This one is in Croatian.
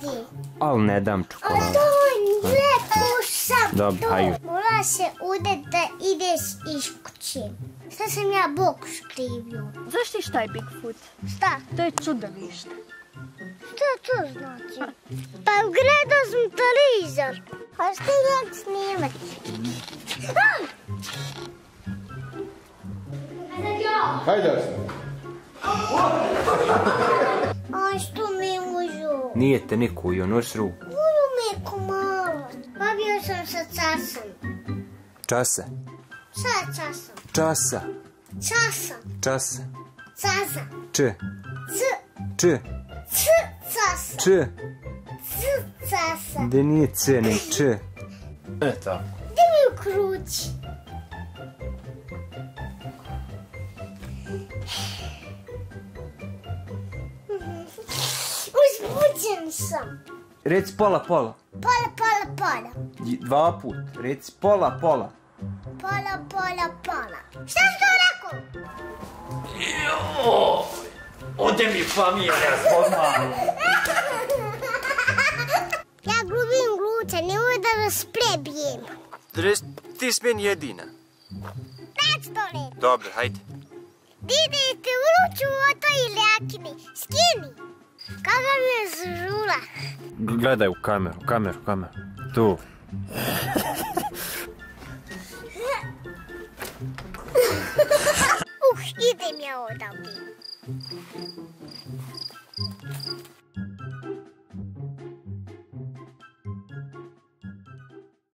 Idi. Al ne dam čokoladu. To rekao sam. Dobro, hajde. Mora se udet da ideš iz kuće. Sad sam ja Bog skrivio. Znaš ti šta je Bigfoot? Šta? To je čudovište. Šta to znači? Pa gledao sam televizor. Pa što je snimati? Hajde, Arsene. A što mi uđu? Nije te niko ujo, noš ruku. Uđu mi ko malo. Bavio sam sa casom. Časa. Šta časom? Časa. Časom. Časa. Casa. Č. C. Č. C. Casa. Č. C. Casa. Da nije C, ne Č. Tako. Gdje mi ukrući? Uzbuđen sam. Reci pola, pola. Pola. Dva put. Reci pola, pola. Pola. Šta si to rekao? Ode mi familija, odmah. Ja glubim gluča, nemoj da vas prebijem. Ti si meni jedina. Neću to reći. Dobro, hajde. Didite vruću vodu ili akini. Skini. Kada mi je zžula. Gledaj u kameru. Tu. Idem ja odavde.